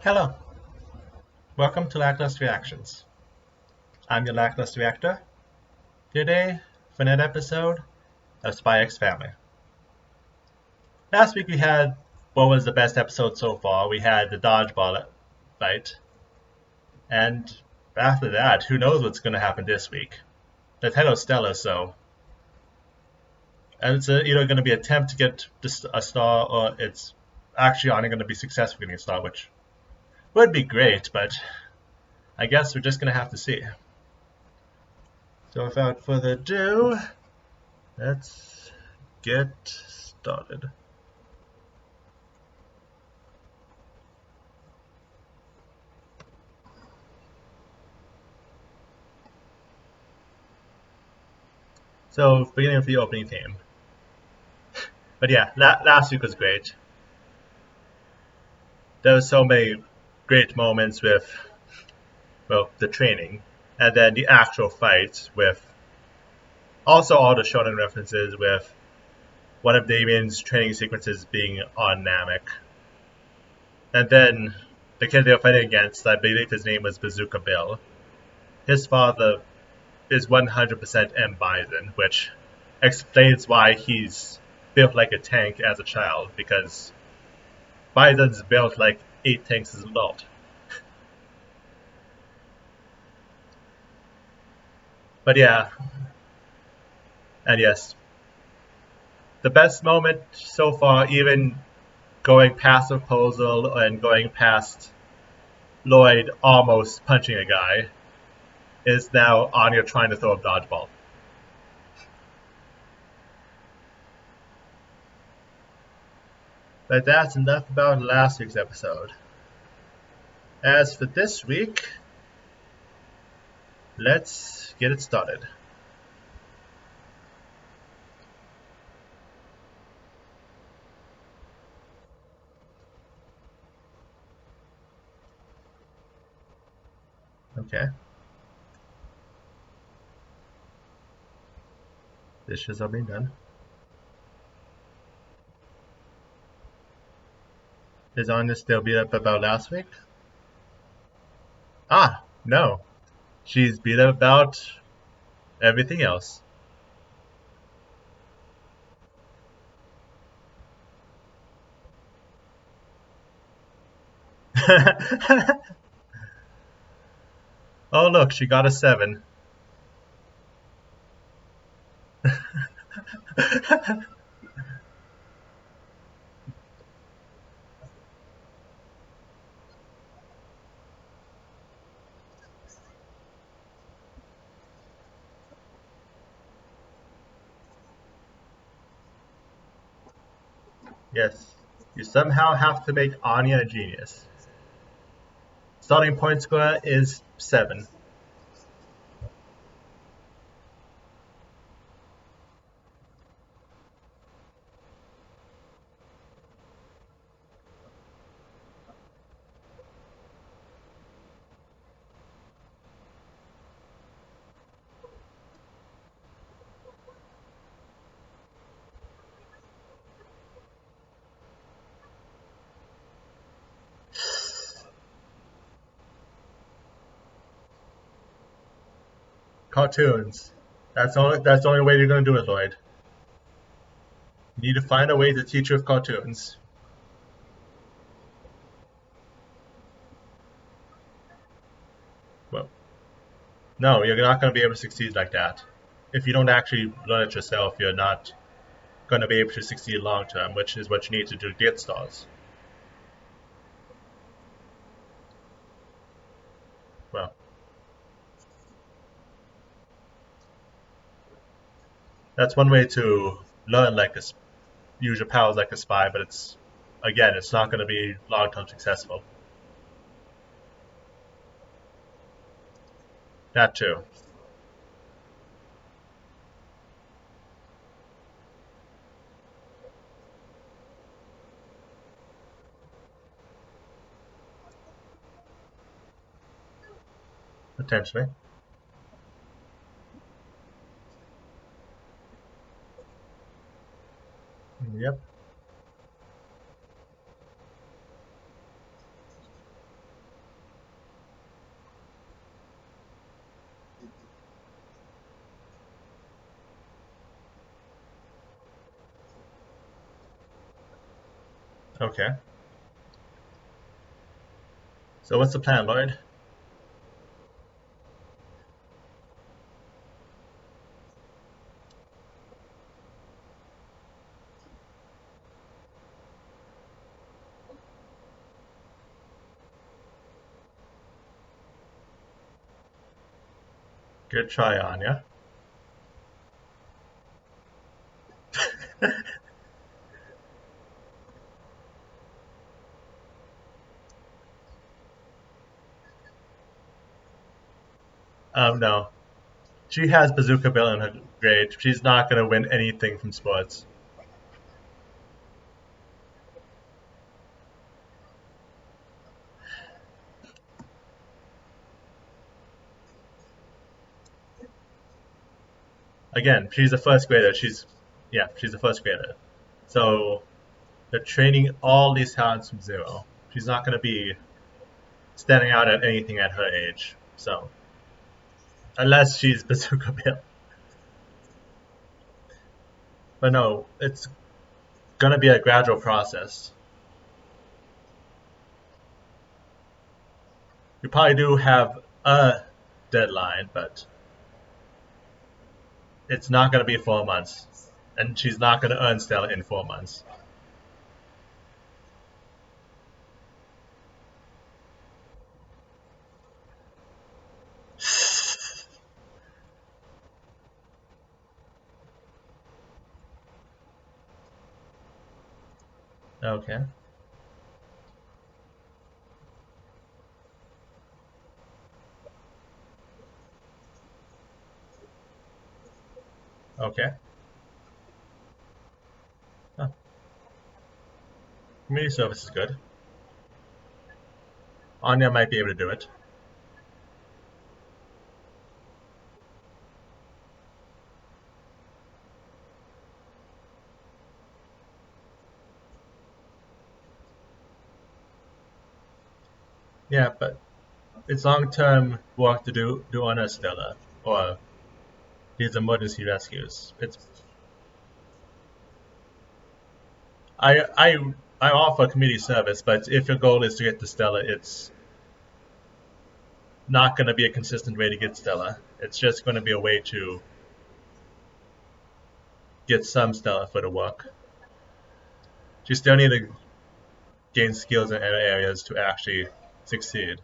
Hello, welcome to Lackluster Reactions. I'm your Lackluster Reactor. Today, for another episode of SpyXFamily. Last week we had what was the best episode so far. We had the dodgeball fight. And after that, who knows what's going to happen this week. That's hello Stella, so. And it's either going to be an attempt to get a star or it's actually only going to be successful getting a star, which would be great, but I guess we're just going to have to see. So without further ado, let's get started. So beginning with the opening theme. But yeah, last week was great. There were so many great moments with, well, the training, and then the actual fights with also all the shonen references with one of Damien's training sequences being on Namek. And then the kid they were fighting against, I believe his name was Bazooka Bill. His father is 100% M. Bison, which explains why he's built like a tank as a child, because Bison's built like 8 tanks as an adult. But yeah, and yes, the best moment so far, even going past the proposal and going past Lloyd almost punching a guy, is now Anya trying to throw a dodgeball. But that's enough about last week's episode. As for this week, let's get it started. Okay. Dishes are being done. Is Anya still beat up about last week? Ah, no. She's beat up about everything else. Oh look, she got a 7. Yes, you somehow have to make Anya a genius. Starting point score is 7. Cartoons. That's the only way you're gonna do it, Lloyd. You need to find a way to teach with cartoons. Well, no, you're not gonna be able to succeed like that. If you don't actually learn it yourself, you're not gonna be able to succeed long term, which is what you need to do to get stars. Well, that's one way to learn like use your powers like a spy, but it's not gonna be long term successful. That too. Potentially. Yep. Okay. So what's the plan, Lloyd? Good try, Anya. No. She has Bazooka Bill in her grade. She's not going to win anything from sports. Again, she's a first grader. She's a first grader. So they're training all these talents from zero. She's not going to be standing out at anything at her age. So unless she's Bazooka Bill. But no, it's going to be a gradual process. We probably do have a deadline, but it's not going to be 4 months. And she's not going to earn Stella in 4 months. Okay. Okay. Huh. Community service is good. Anya might be able to do it. Yeah, but it's long-term work to do on a Stella or these emergency rescues. It's I offer community service, but if your goal is to get to Stella, it's not going to be a consistent way to get Stella. It's just going to be a way to get some Stella for the work. You still need to gain skills in other areas to actually succeed.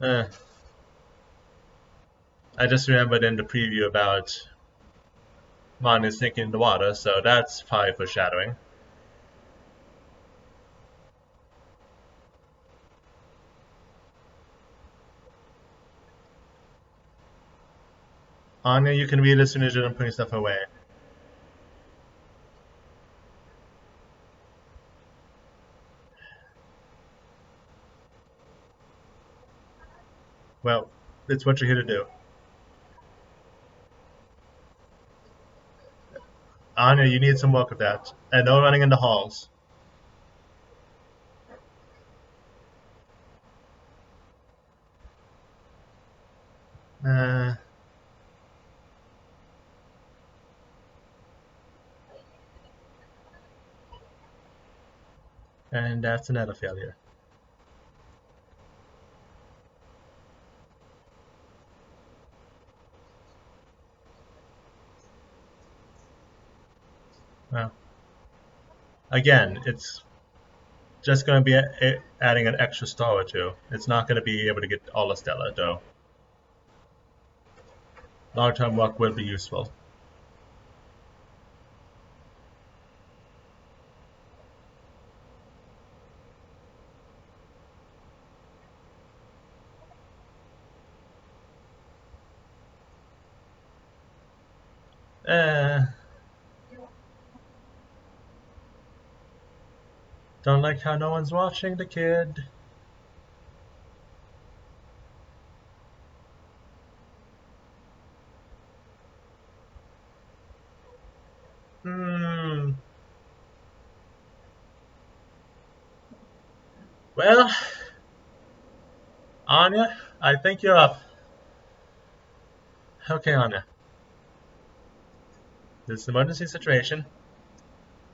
Uh, I just remembered in the preview about Mon is sinking in the water, so that's probably foreshadowing. Anya, you can read as soon as you're done putting stuff away. Well, it's what you're here to do. Anya, you need some work with that. And no running in the halls. Uh, and that's another failure. Well, again, it's just going to be adding an extra star or two. It's not going to be able to get all of Stella, though. Long-term work will be useful. Uh, don't like how no one's watching the kid. Hmm. Well, Anya, I think you're up. Okay, Anya. This is an emergency situation.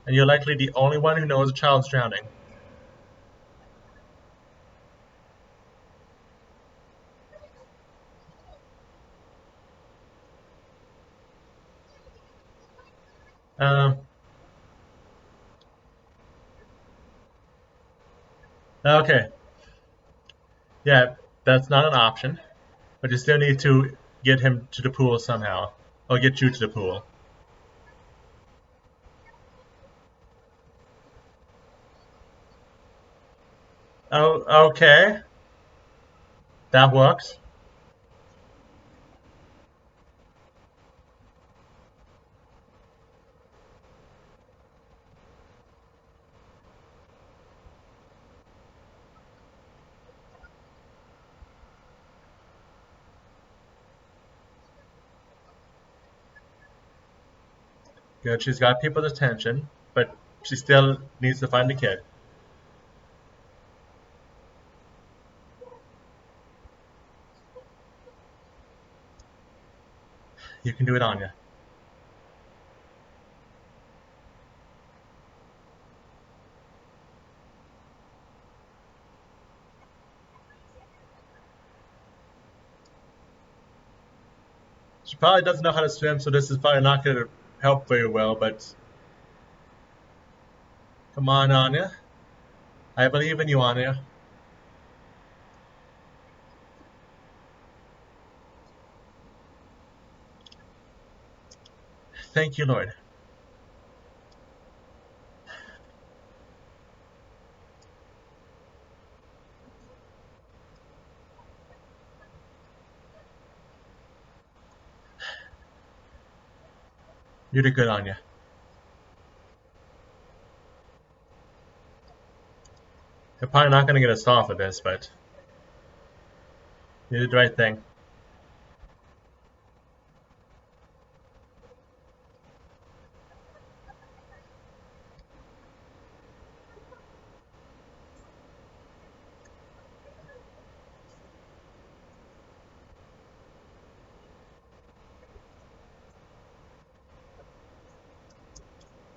And you're likely the only one who knows a child's drowning. Um, okay, yeah, that's not an option, but you still need to get him to the pool somehow, or get you to the pool. Oh, okay, that works. Good, she's got people's attention, but she still needs to find the kid. You can do it, Anya. She probably doesn't know how to swim, so this is probably not going to help very well, but come on, Anya. I believe in you, Anya. Thank you, Lord. You did good, Anya. You're probably not going to get a star for this, but you did the right thing.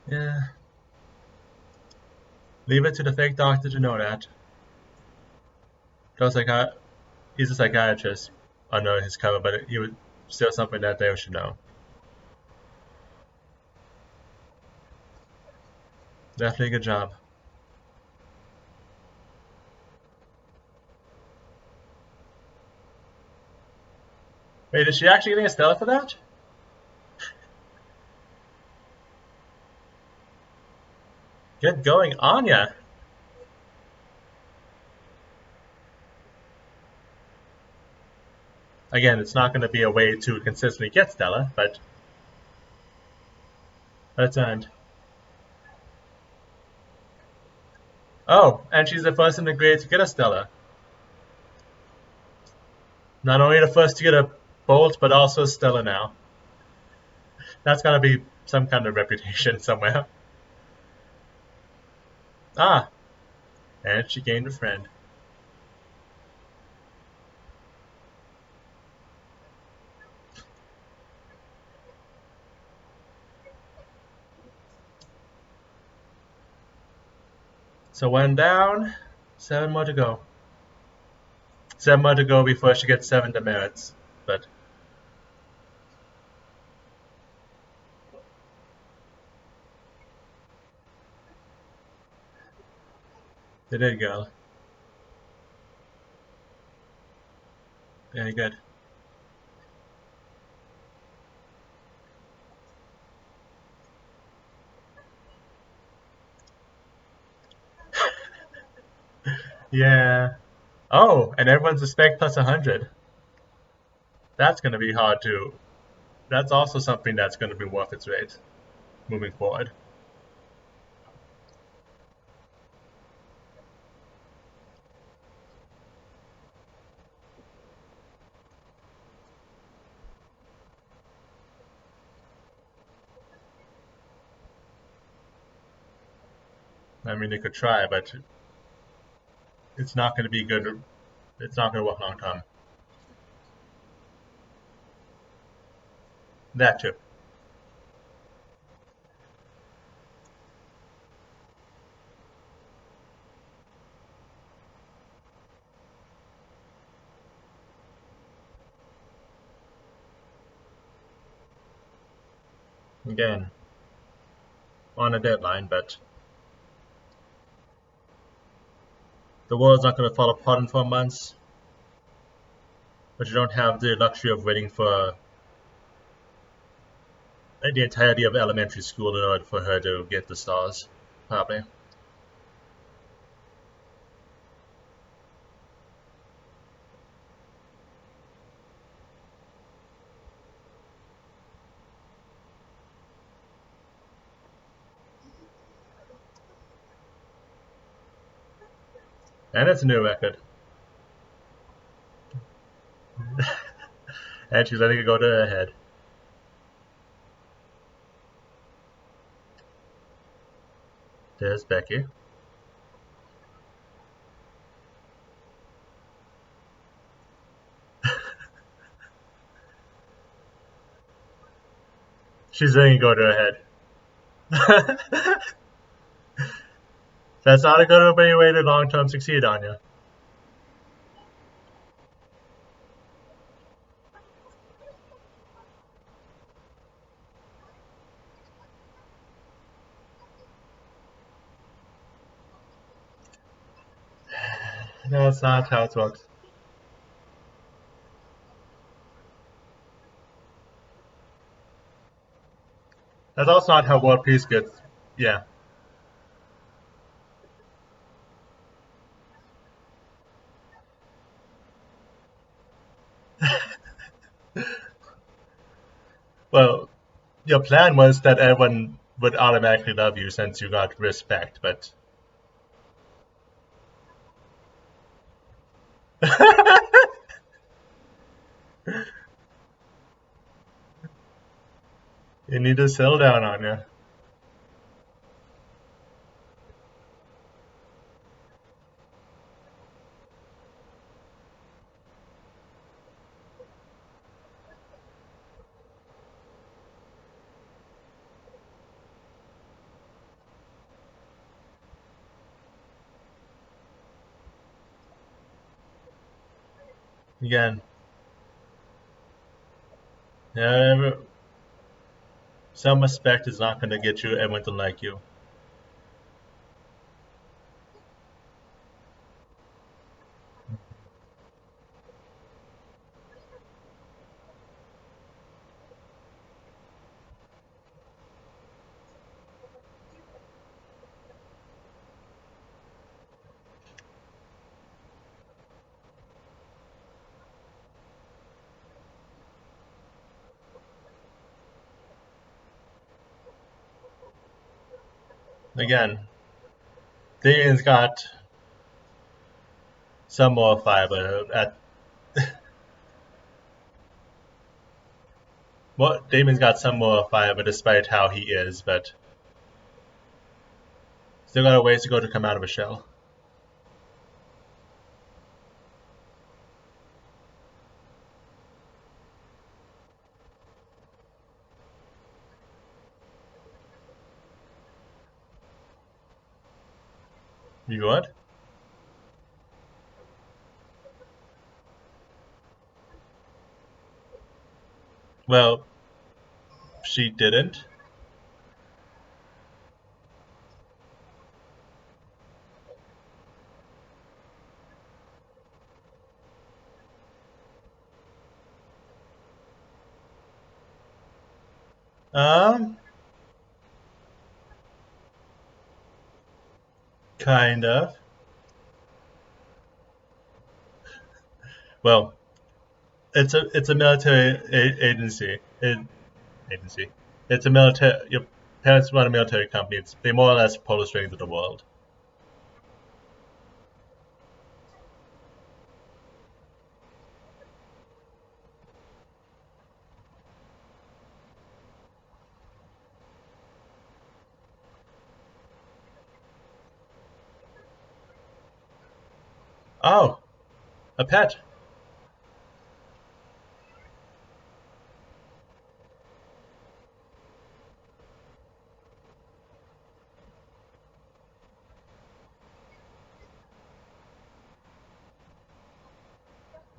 Yeah. Leave it to the fake doctor to know that. He's a psychiatrist under his cover, but he was still something that they should know. Definitely a good job. Wait, is she actually getting a Stella for that? Get going, Anya! Again, it's not going to be a way to consistently get Stella, but let's end. Oh, and she's the first in the grade to get a Stella. Not only the first to get a Bolt, but also a Stella now. That's gotta be some kind of reputation somewhere. Ah, and she gained a friend. So one down, 7 more to go. 7 more to go before she gets 7 demerits, but they did, girl. Very good. Yeah. Oh, and everyone's a spec plus 100. That's gonna be hard to. That's also something that's gonna be worth its weight moving forward. I mean, they could try, but it's not gonna be good. It's not gonna work long term. That too. Again, on a deadline, but the world's not going to fall apart in 4 months. But you don't have the luxury of waiting for the entirety of elementary school in order for her to get the stars, probably. And it's a new record. And she's letting it go to her head. There's Becky. She's letting it go to her head. That's not a good way to long-term succeed, Anya. No, that's not how it works. That's also not how world peace gets. Yeah. Well, your plan was that everyone would automatically love you since you got respect, but you need to settle down, Anya. Again, yeah, some respect is not going to get you everyone to like you. Again, Damien's got some more fiber. Well, Damien's got some more fiber despite how he is, but still got a ways to go to come out of a shell. You what? Well, she didn't. Um, kind of. Well, it's a military agency. Agency. It's a military. Your parents run a military company. They more or less pull the strings of the world. Oh, a pet.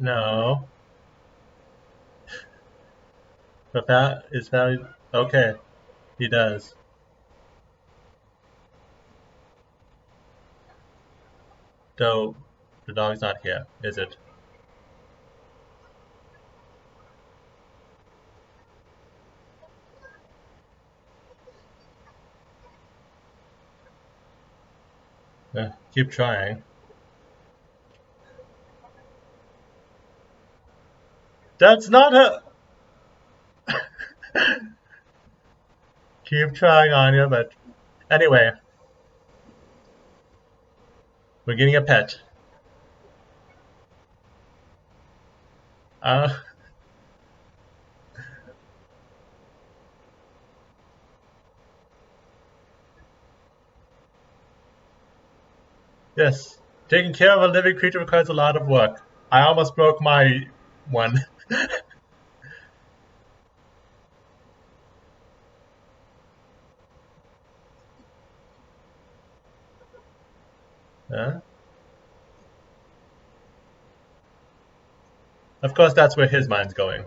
No, but that is valid. Okay. He does. Though the dog's not here, is it? Keep trying. That's not her. Keep trying, Anya, but anyway, we're getting a pet. Uh, yes, taking care of a living creature requires a lot of work. I almost broke my one. uh, of course, that's where his mind's going.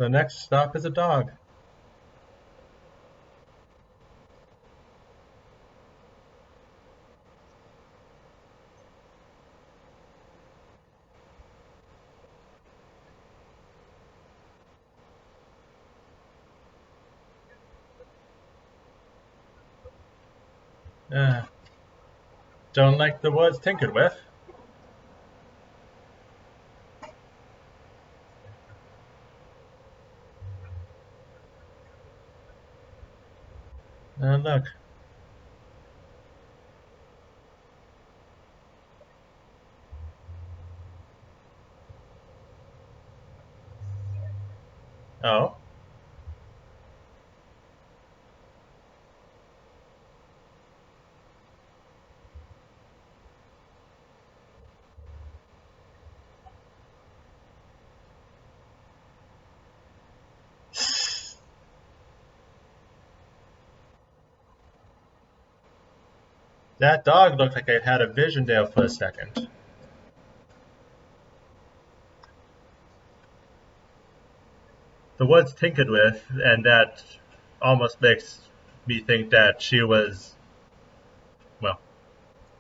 The next stop is a dog. Uh, don't like the words tinkered with. Look. Oh. That dog looked like it had a vision there for a second. The words tinkered with, and that almost makes me think that she was, well,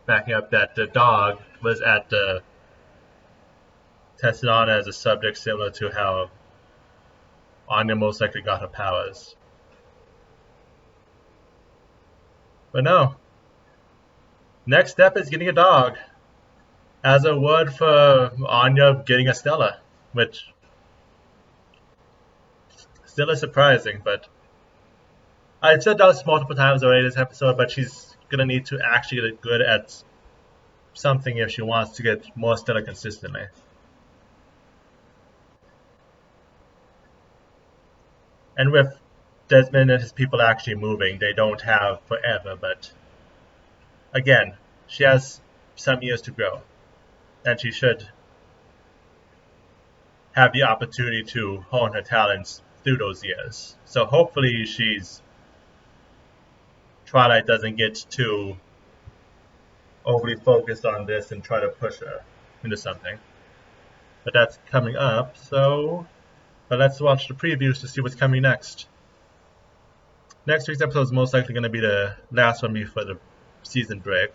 backing up that the dog was at the tested on as a subject similar to how Anya most likely got her powers. But no. Next step is getting a dog. As a word for Anya getting a Stella, which still is surprising, but I've said that multiple times already this episode, but she's gonna need to actually get good at something if she wants to get more Stella consistently. And with Desmond and his people actually moving, they don't have forever, but again, she has some years to grow, and she should have the opportunity to hone her talents through those years. So hopefully Twilight doesn't get too overly focused on this and try to push her into something. But that's coming up, but let's watch the previews to see what's coming next. Next week's episode is most likely going to be the last one before the season break.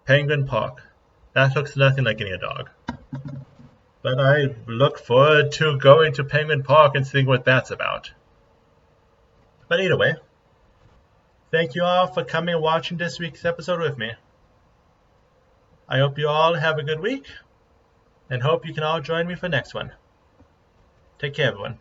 Penguin Park. That looks nothing like any dog. But I look forward to going to Penguin Park and seeing what that's about. But either way, thank you all for coming and watching this week's episode with me. I hope you all have a good week, and hope you can all join me for the next one. Take care, everyone.